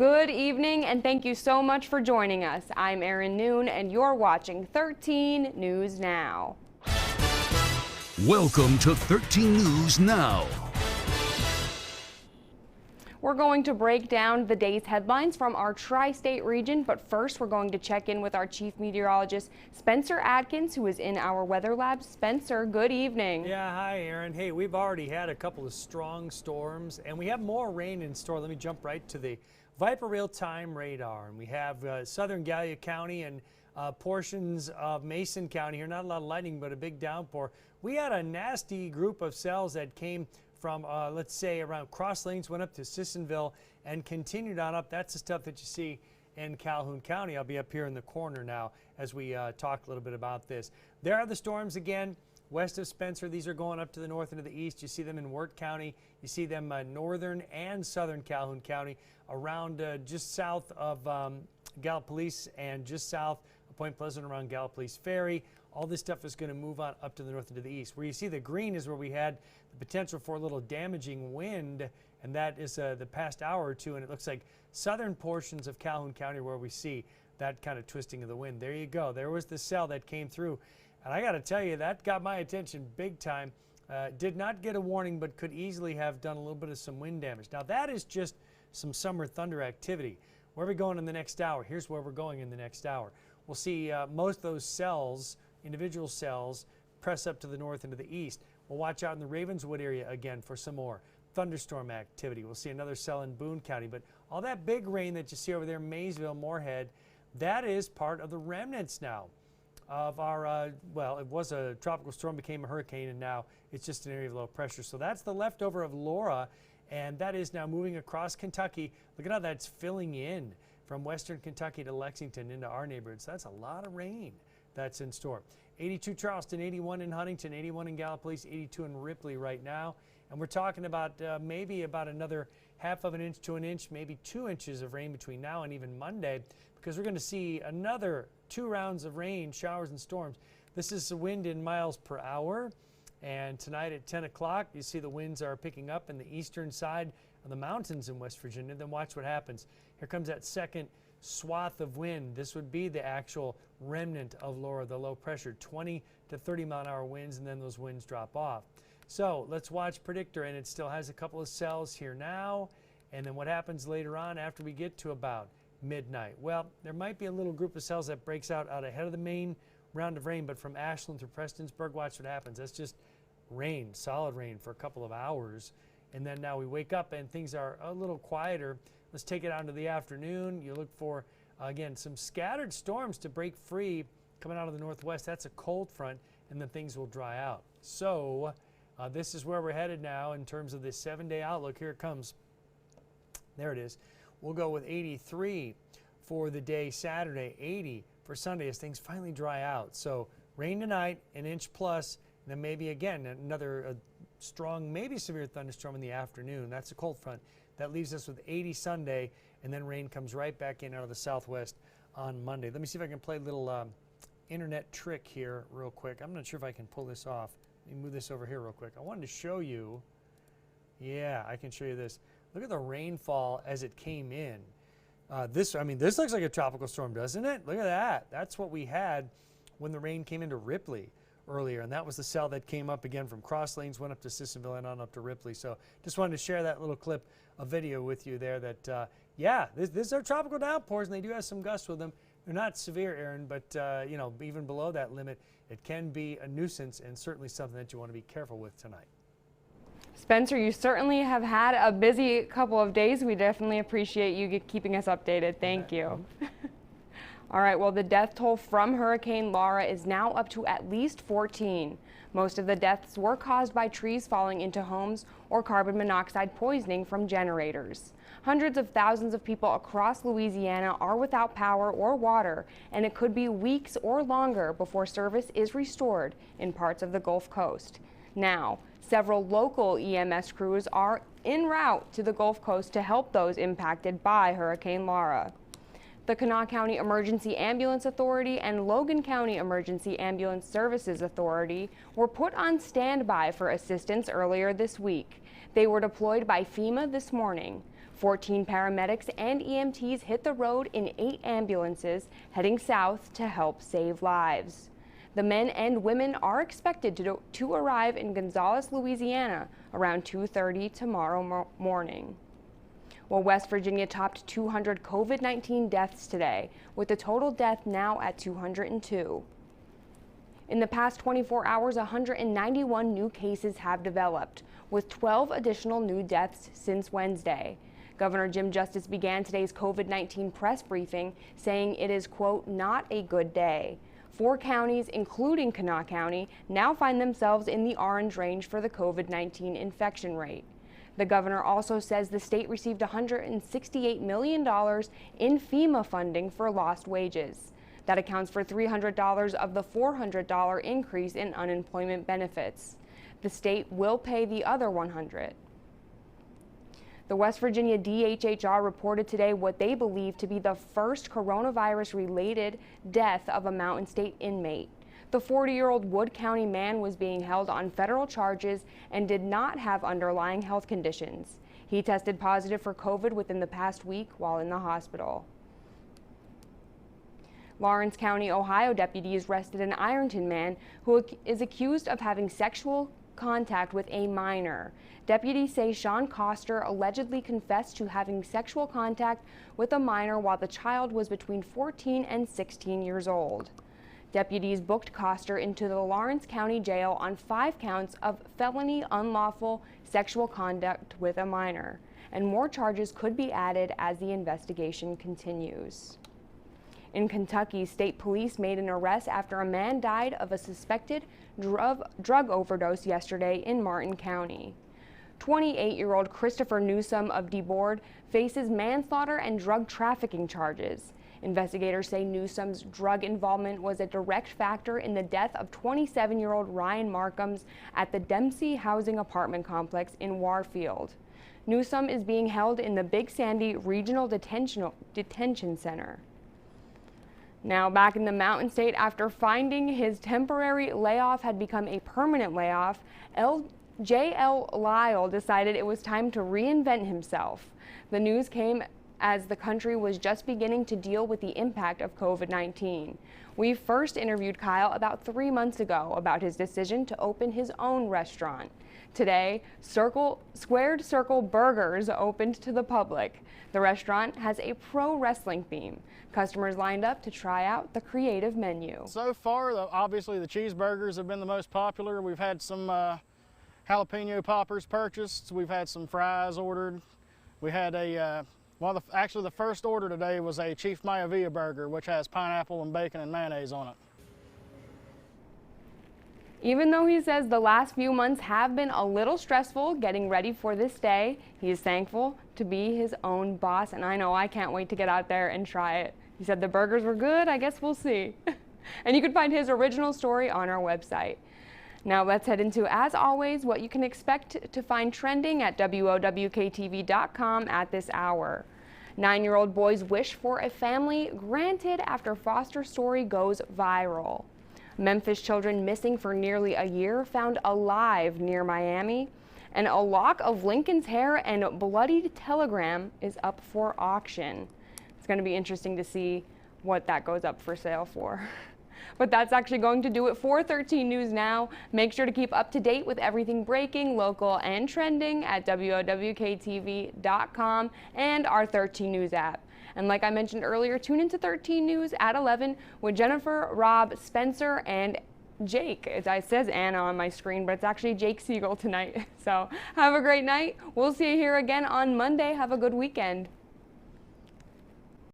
Good evening, and thank you so much for joining us. I'm Erin Noon, and you're watching 13 News Now. Welcome to 13 News Now. We're going to break down the day's headlines from our tri-state region, but first we're going to check in with our chief meteorologist, Spencer Atkins, who is in our weather lab. Spencer, good evening. Yeah, hi, Erin. Hey, we've already had a couple of strong storms, and we have more rain in store. Let me jump right to the Viper real-time radar, and we have southern Gallia County and portions of Mason County here. Not a lot of lightning, but a big downpour. We had a nasty group of cells that came from, let's say, around Cross Lanes, went up to Sissonville, and continued on up. That's the stuff that you see in Calhoun County. I'll be up here in the corner now as we talk a little bit about this. There are the storms again. West of Spencer, these are going up to the north and to the east. You see them in Wirt County. You see them northern and southern Calhoun County, around just south of Gallipolis and just south of Point Pleasant around Gallipolis Ferry. All this stuff is going to move on up to the north and to the east. Where you see the green is where we had the potential for a little damaging wind, and that is the past hour or two, and it looks like southern portions of Calhoun County where we see that kind of twisting of the wind. There you go. There was the cell that came through. And I got to tell you, that got my attention big time. Did not get a warning, but could easily have done a little bit of some wind damage. Now, that is just some summer thunder activity. Where are we going in the next hour? Here's where we're going in the next hour. We'll see most of those cells, individual cells, press up to the north and to the east. We'll watch out in the Ravenswood area again for some more thunderstorm activity. We'll see another cell in Boone County. But all that big rain that you see over there, Maysville, Moorhead, that is part of the remnants now of our, well, it was a tropical storm, became a hurricane, and now it's just an area of low pressure. So that's the leftover of Laura, and that is now moving across Kentucky. Look at how that's filling in from western Kentucky to Lexington into our neighborhoods. That's a lot of rain that's in store. 82 Charleston, 81 in Huntington, 81 in Gallipolis, 82 in Ripley right now. And we're talking about maybe about another half of an inch to an inch, maybe 2 inches of rain between now and even Monday, because we're going to see another 2 rounds of rain, showers, and storms. This is the wind in miles per hour. And tonight at 10 o'clock, you see the winds are picking up in the eastern side of the mountains in West Virginia. Then watch what happens. Here comes that second swath of wind. This would be the actual remnant of Laura, the low pressure, 20 to 30 mile an hour winds, and then those winds drop off. So let's watch predictor, and it still has a couple of cells here now. And then what happens later on after we get to about midnight? Well, there might be a little group of cells that breaks out ahead of the main round of rain, but from Ashland through Prestonsburg, watch what happens. That's just rain, solid rain for a couple of hours. And then now we wake up and things are a little quieter. Let's take it out into the afternoon. You look for, again, some scattered storms to break free coming out of the northwest. That's a cold front, and then things will dry out. So this is where we're headed now in terms of this 7-day outlook. Here it comes. There it is. We'll go with 83 for the day Saturday, 80 for Sunday as things finally dry out. So rain tonight, an inch plus, and then maybe again another strong, maybe severe thunderstorm in the afternoon. That's a cold front. That leaves us with 80 Sunday, and then rain comes right back in out of the southwest on Monday. Let me see if I can play a little internet trick here real quick. I'm not sure if I can pull this off. Let me move this over here real quick. I wanted to show you. Yeah, I can show you this. Look at the rainfall as it came in. This looks like a tropical storm, doesn't it? Look at that. That's what we had when the rain came into Ripley earlier, and that was the cell that came up again from Cross Lanes, went up to Sissonville and on up to Ripley. So just wanted to share that little clip of video with you there that, yeah, these are tropical downpours, and they do have some gusts with them. They're not severe, Aaron, but, you know, even below that limit, it can be a nuisance and certainly something that you want to be careful with tonight. Spencer, you certainly have had a busy couple of days. We definitely appreciate you keeping us updated. Thank you. All right, well, the death toll from Hurricane Laura is now up to at least 14. Most of the deaths were caused by trees falling into homes or carbon monoxide poisoning from generators. Hundreds of thousands of people across Louisiana are without power or water, and it could be weeks or longer before service is restored in parts of the Gulf Coast. Now, several local EMS crews are en route to the Gulf Coast to help those impacted by Hurricane Laura. The Kanawha County Emergency Ambulance Authority and Logan County Emergency Ambulance Services Authority were put on standby for assistance earlier this week. They were deployed by FEMA this morning. 14 paramedics and EMTs hit the road in 8 ambulances heading south to help save lives. The men and women are expected to arrive in Gonzales, Louisiana around 2:30 tomorrow morning. Well, West Virginia topped 200 COVID-19 deaths today, with the total death now at 202. In the past 24 hours, 191 new cases have developed, with 12 additional new deaths since Wednesday. Governor Jim Justice began today's COVID-19 press briefing saying it is, quote, not a good day. 4 counties, including Kanawha County, now find themselves in the orange range for the COVID-19 infection rate. The governor also says the state received $168 million in FEMA funding for lost wages. That accounts for $300 of the $400 increase in unemployment benefits. The state will pay the other $100. The West Virginia DHHR reported today what they believe to be the first coronavirus-related death of a Mountain State inmate. The 40-year-old Wood County man was being held on federal charges and did not have underlying health conditions. He tested positive for COVID within the past week while in the hospital. Lawrence County, Ohio deputies arrested an Ironton man who is accused of having sexual contact with a minor. Deputies say Sean Coster allegedly confessed to having sexual contact with a minor while the child was between 14 and 16 years old. Deputies booked Coster into the Lawrence County Jail on 5 counts of felony unlawful sexual conduct with a minor, and more charges could be added as the investigation continues. In Kentucky, state police made an arrest after a man died of a suspected drug overdose yesterday in Martin County. 28-year-old Christopher Newsom of DeBoard faces manslaughter and drug trafficking charges. Investigators say Newsom's drug involvement was a direct factor in the death of 27-year-old Ryan Markhams at the Dempsey Housing Apartment Complex in Warfield. Newsom is being held in the Big Sandy Regional Detention Center. Now back in the Mountain State, after finding his temporary layoff had become a permanent layoff, J.L. Lyle decided it was time to reinvent himself. The news came as the country was just beginning to deal with the impact of COVID-19. We first interviewed Kyle about 3 months ago about his decision to open his own restaurant. Today, Squared Circle Burgers opened to the public. The restaurant has a pro wrestling theme. Customers lined up to try out the creative menu. So far, obviously the cheeseburgers have been the most popular. We've had some jalapeno poppers purchased. We've had some fries ordered. We had actually the first order today was a Chief Maravilla burger, which has pineapple and bacon and mayonnaise on it. Even though he says the last few months have been a little stressful getting ready for this day, he is thankful to be his own boss, and I know I can't wait to get out there and try it. He said the burgers were good, I guess we'll see. And you can find his original story on our website. Now let's head into, as always, what you can expect to find trending at WOWKTV.com at this hour. 9-year-old boy's wish for a family granted after foster story goes viral. Memphis children missing for nearly a year found alive near Miami. And a lock of Lincoln's hair and bloodied telegram is up for auction. It's going to be interesting to see what that goes up for sale for. But that's actually going to do it for 13 News Now. Make sure to keep up to date with everything breaking, local, and trending at WOWKTV.com and our 13 News app. And like I mentioned earlier, tune into 13 News at 11 with Jennifer, Rob, Spencer, and Jake. It says Anna on my screen, but it's actually Jake Siegel tonight. So have a great night. We'll see you here again on Monday. Have a good weekend.